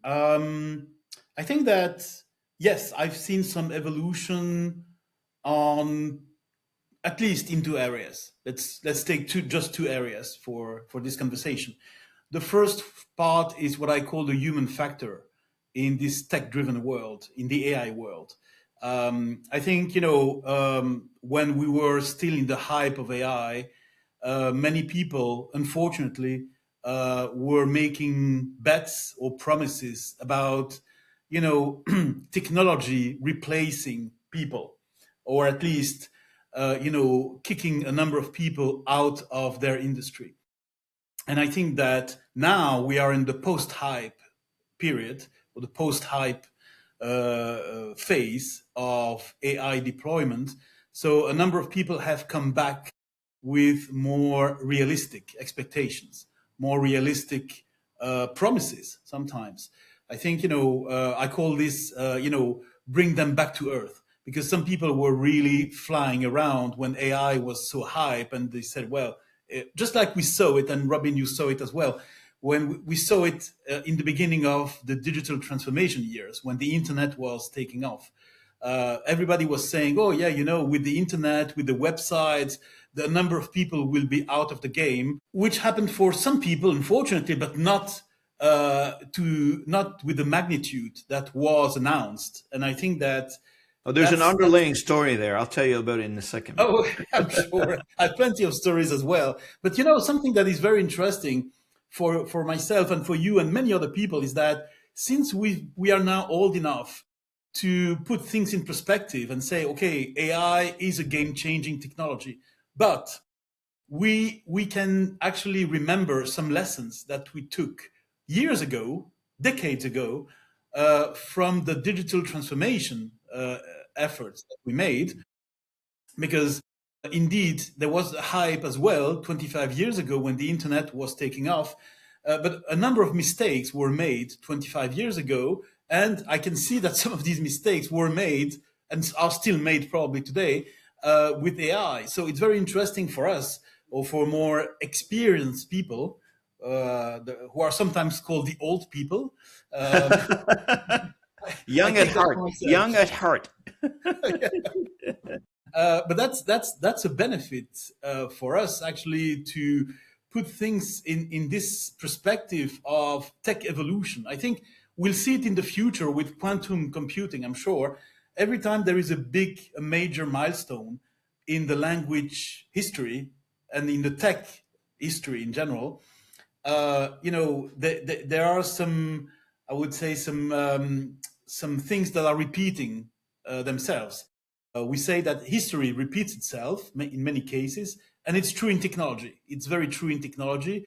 Um, I think that yes, I've seen some evolution on at least in two areas. Let's take just two areas for this conversation. The first part is what I call the human factor in this tech-driven world, in the AI world. I think when we were still in the hype of AI, many people, unfortunately, were making bets or promises about technology replacing people, or at least kicking a number of people out of their industry. And I think that now we are in the post-hype period, or the post-hype phase of AI deployment. So a number of people have come back with more realistic expectations, more realistic promises sometimes. I think, I call this, bring them back to earth, because some people were really flying around when AI was so hype, and they said, well, just like we saw it, and Robin, you saw it as well, when we saw it in the beginning of the digital transformation years, when the internet was taking off. Everybody was saying, oh yeah, with the internet, with the websites, the number of people will be out of the game, which happened for some people, unfortunately, but not with the magnitude that was announced. And I think that there's an underlying story there. I'll tell you about it in a second. Oh, I'm sure. I have plenty of stories as well. But something that is very interesting for myself and for you and many other people is that since we are now old enough to put things in perspective and say, okay, AI is a game-changing technology, but we can actually remember some lessons that we took years ago, decades ago, from the digital transformation efforts that we made. Because indeed, there was a hype as well 25 years ago when the internet was taking off. But a number of mistakes were made 25 years ago. And I can see that some of these mistakes were made and are still made probably today with AI. So it's very interesting for us, or for more experienced people, who are sometimes called the old people. Young at heart. Young at heart. But that's a benefit for us, actually, to put things in this perspective of tech evolution. I think we'll see it in the future with quantum computing, I'm sure. Every time there is a major milestone in the language history and in the tech history in general, there are some, I would say, some things that are repeating themselves. We say that history repeats itself in many cases, and it's true in technology. It's very true in technology.